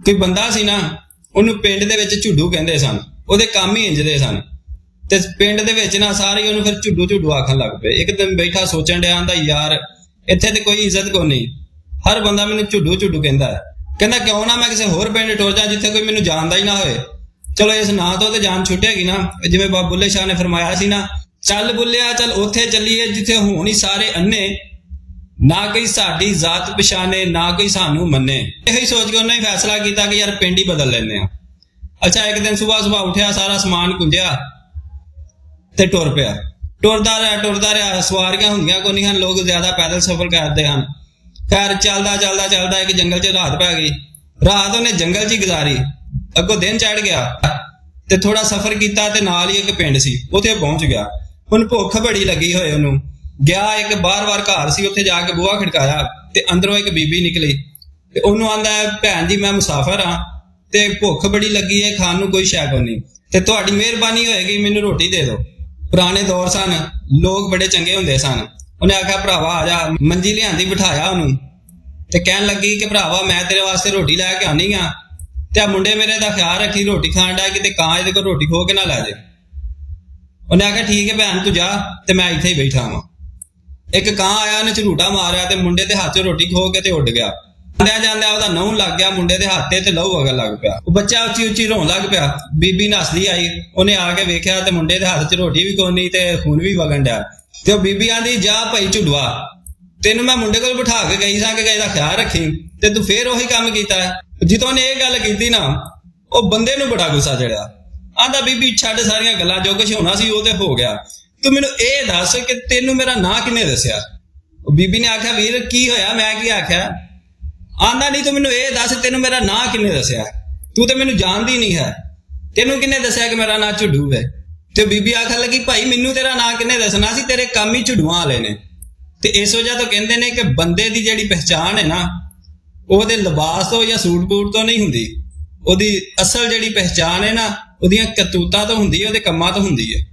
कोई बंदा सी ना, ਉਹਨੂੰ ਪਿੰਡ ਦੇ ਵਿੱਚ ਝੁੱਡੂ ਕਹਿੰਦੇ ਸਨ। ਉਹਦੇ ਕੰਮ ਹੀ ਇੰਜਦੇ ਸਨ ਤੇ ਪਿੰਡ ਦੇ ਵਿੱਚ ਨਾ ਸਾਰੇ ਉਹਨੂੰ ਫਿਰ ਝੁੱਡੂ ਝੁੱਡੂ ਆਖਣ ਲੱਗ ਪਏ। ਇੱਕ ਦਿਨ ਬੈਠਾ ਸੋਚਣ ਡਿਆ ਆਂਦਾ ਯਾਰ ਇੱਥੇ ਤੇ ਕੋਈ ਇੱਜ਼ਤ ਕੋ ਨਹੀਂ, ਹਰ ਬੰਦਾ ਮੈਨੂੰ ਝੁੱਡੂ ਝੁੱਡੂ ਕਹਿੰਦਾ ਹੈ। ਕਹਿੰਦਾ ਕਿਉਂ ਨਾ ਮੈਂ ਕਿਸੇ ਹੋਰ ਪਿੰਡ ਟੁਰ ਜਾ ਜਿੱਥੇ ਕੋਈ ਮੈਨੂੰ ਜਾਣਦਾ ਹੀ ਨਾ ਹੋਏ। ਚਲੋ ਇਸ ਨਾਂ ਤੋਂ ਤੇ ਜਾਨ ਛੁੱਟੇਗੀ ਨਾ, ਜਿਵੇਂ ਬਾਬਾ ਬੁੱਲੇ ਸ਼ਾਹ ਨੇ ਫਰਮਾਇਆ ਸੀ ਨਾ, ਚੱਲ ਬੁੱਲਿਆ ਚੱਲ ਉੱਥੇ ਚੱਲੀਏ ਜਿੱਥੇ ਹੋਣ ਹੀ ਸਾਰੇ ਅੰਨੇ, ਨਾ ਕੋਈ ਸਾਡੀ ਜ਼ਾਤ ਪਛਾਣੇ ਨਾ ਕੋਈ ਸਾਨੂੰ ਮੰਨੇ। ਇਹੋ ਹੀ ਸੋਚ ਕੇ ਉਹਨੇ ਫੈਸਲਾ ਕੀਤਾ ਕਿ ਯਾਰ ਪਿੰਡ ਹੀ ਬਦਲ ਲੈਂਦੇ ਆ। ਅੱਛਾ ਇੱਕ ਦਿਨ ਸੁਬਾਹ ਉੱਠਿਆ, ਸਾਰਾ ਸਮਾਨ ਕੁੰਜਿਆ ਤੇ ਟੁਰ ਪਿਆ। ਟੁਰਦਾ ਰਿਹਾ। ਸਵਾਰੀਆਂ ਹੁੰਦੀਆਂ ਕੋਈ ਨਹੀਂ ਹਨ, ਲੋਕ ਜ਼ਿਆਦਾ ਪੈਦਲ ਸਫ਼ਰ ਕਰਦੇ ਹਨ। ਖੈਰ ਚੱਲਦਾ ਇੱਕ ਜੰਗਲ 'ਚ ਰਾਤ ਪੈ ਗਈ। ਰਾਤ ਉਹਨੇ ਜੰਗਲ 'ਚ ਹੀ ਗੁਜ਼ਾਰੀ। ਅੱਗੋਂ ਦਿਨ ਚੜ੍ਹ ਗਿਆ ਤੇ ਥੋੜਾ ਸਫ਼ਰ ਕੀਤਾ ਤੇ ਨਾਲ ਹੀ ਇੱਕ ਪਿੰਡ ਸੀ, ਉੱਥੇ ਪਹੁੰਚ ਗਿਆ। ਹੁਣ ਭੁੱਖ ਬੜੀ ਲੱਗੀ ਹੋਏ ਉਹਨੂੰ। ਗਿਆ ਇੱਕ ਬਾਰ ਘਰ ਸੀ, ਉੱਥੇ ਜਾ ਕੇ ਬੂਹਾ ਖੜਕਾਇਆ ਤੇ ਅੰਦਰੋਂ ਇੱਕ ਬੀਬੀ ਨਿਕਲੀ ਤੇ ਉਹਨੂੰ ਆਂਦਾ ਭੈਣ ਜੀ ਮੈਂ ਮੁਸਾਫਰ ਹਾਂ ਤੇ ਭੁੱਖ ਬੜੀ ਲੱਗੀ ਹੈ, ਖਾਣ ਨੂੰ ਕੋਈ ਸ਼ੈ ਨਹੀਂ ਤੇ ਤੁਹਾਡੀ ਮਿਹਰਬਾਨੀ ਹੋਏਗੀ ਮੈਨੂੰ ਰੋਟੀ ਦੇ ਦਿਓ। ਪੁਰਾਣੇ ਦੌਰ ਸਨ, ਲੋਕ ਬੜੇ ਚੰਗੇ ਹੁੰਦੇ ਸਨ। ਉਹਨੇ ਆਖਿਆ ਭਰਾਵਾ ਆ ਜਾ। ਮੰਜੀ ਲਿਆਂਦੀ, ਬਿਠਾਇਆ ਉਹਨੂੰ ਤੇ ਕਹਿਣ ਲੱਗੀ ਕਿ ਭਰਾਵਾ ਮੈਂ ਤੇਰੇ ਵਾਸਤੇ ਰੋਟੀ ਲੈ ਕੇ ਆਉਣੀ ਆ ਤੇ ਆ ਮੁੰਡੇ ਮੇਰੇ ਦਾ ਖਿਆਲ ਰੱਖੀ, ਰੋਟੀ ਖਾਣ ਦਾ ਕਿਤੇ ਕਾਂ ਇਹਦੇ ਕੋਲ ਰੋਟੀ ਖੋ ਕੇ ਨਾ ਲੈ ਜੇ। ਉਹਨੇ ਆਖਿਆ ਠੀਕ ਹੈ ਭੈਣ ਤੂੰ ਜਾ ਤੇ ਮੈਂ ਇੱਥੇ ਹੀ ਬੈਠਾ ਹਾਂ। ਇੱਕ ਕਾਂ ਆਇਆ, ਉਹਨੇ ਝੂਟਾ ਮਾਰਿਆ ਤੇ ਮੁੰਡੇ ਦੇ ਹੱਥ 'ਚ ਰੋਟੀ ਖੋ ਕੇ ਤੇ ਉੱਡ ਗਿਆ। ਜਾਂਦਿਆਂ ਉਹਦਾ ਨਹੁੰ ਲੱਗ ਗਿਆ ਮੁੰਡੇ ਦੇ ਹੱਥ ਤੇ ਲਹੂ ਵਗਣ ਲੱਗ ਪਿਆ। ਉਹ ਬੱਚਾ ਉੱਚੀ ਰੋਣ ਲੱਗ ਪਿਆ। ਬੀਬੀ ਨੱਸਦੀ ਆਈ, ਉਹਨੇ ਆ ਕੇ ਵੇਖਿਆ ਤੇ ਮੁੰਡੇ ਦੇ ਹੱਥ 'ਚ ਰੋਟੀ ਵੀ ਕੋਈ ਨਹੀਂ ਤੇ ਖੂਨ ਵੀ ਵਗਣ ਡਿਆ। ਤੇ ਉਹ ਬੀਬੀ ਆਂਦੀ ਜਾ ਭਾਈ ਝੁੱਡੂਆ, ਤੈਨੂੰ ਮੈਂ ਮੁੰਡੇ ਕੋਲ ਬਿਠਾ ਕੇ ਗਈ ਸਾਂ ਕਿ ਇਹਦਾ ਖਿਆਲ ਰੱਖੀ ਤੇ ਤੂੰ ਫੇਰ ਉਹੀ ਕੰਮ ਕੀਤਾ ਹੈ। ਜਦੋਂ ਉਹਨੇ ਇਹ ਗੱਲ ਕੀਤੀ ਨਾ, ਉਹ ਬੰਦੇ ਨੂੰ ਬੜਾ ਗੁੱਸਾ ਚੜਿਆ। ਆਂਦਾ ਬੀਬੀ ਛੱਡ ਸਾਰੀਆਂ ਗੱਲਾਂ, ਜੋ ਕੁਛ ਹੋਣਾ ਸੀ ਉਹ ਤੇ ਹੋ ਗਿਆ। ਤੂੰ ਮੈਨੂੰ ਇਹ ਦੱਸ ਕਿ ਤੈਨੂੰ ਮੇਰਾ ਨਾਂ ਕਿਹਨੇ ਦੱਸਿਆ? ਉਹ ਬੀਬੀ ਨੇ ਆਖਿਆ ਵੀਰ ਕੀ ਹੋਇਆ, ਮੈਂ ਕੀ ਆਖਿਆ? ਆਂਦਾ ਨਹੀਂ ਤੂੰ ਮੈਨੂੰ ਇਹ ਦੱਸ ਤੈਨੂੰ ਮੇਰਾ ਨਾਂ ਕਿਹਨੇ ਦੱਸਿਆ? ਤੂੰ ਤੇ ਮੈਨੂੰ ਜਾਣਦੀ ਨਹੀਂ ਹੈ, ਤੈਨੂੰ ਕਿਹਨੇ ਦੱਸਿਆ ਕਿ ਮੇਰਾ ਨਾਂ ਝੁੱਡੂ ਹੈ? ਤੇ ਬੀਬੀ ਆਖਣ ਲੱਗੀ ਭਾਈ ਮੈਨੂੰ ਤੇਰਾ ਨਾਂ ਕਿਹਨੇ ਦੱਸਣਾ ਸੀ, ਤੇਰੇ ਕੰਮ ਹੀ ਝੁੱਡੂਆਂ ਵਾਲੇ ਨੇ। ਤੇ ਇਸ ਵਜ੍ਹਾ ਤੋਂ ਕਹਿੰਦੇ ਨੇ ਕਿ ਬੰਦੇ ਦੀ ਜਿਹੜੀ ਪਹਿਚਾਣ ਹੈ ਨਾ, ਉਹਦੇ ਲਿਬਾਸ ਤੋਂ ਜਾਂ ਸੂਟ ਬੂਟ ਤੋਂ ਨਹੀਂ ਹੁੰਦੀ। ਉਹਦੀ ਅਸਲ ਜਿਹੜੀ ਪਹਿਚਾਣ ਹੈ ਨਾ, ਉਹਦੀਆਂ ਕਰਤੂਤਾਂ ਤੋਂ ਹੁੰਦੀ ਹੈ, ਉਹਦੇ ਕੰਮਾਂ ਤੋਂ ਹੁੰਦੀ ਹੈ।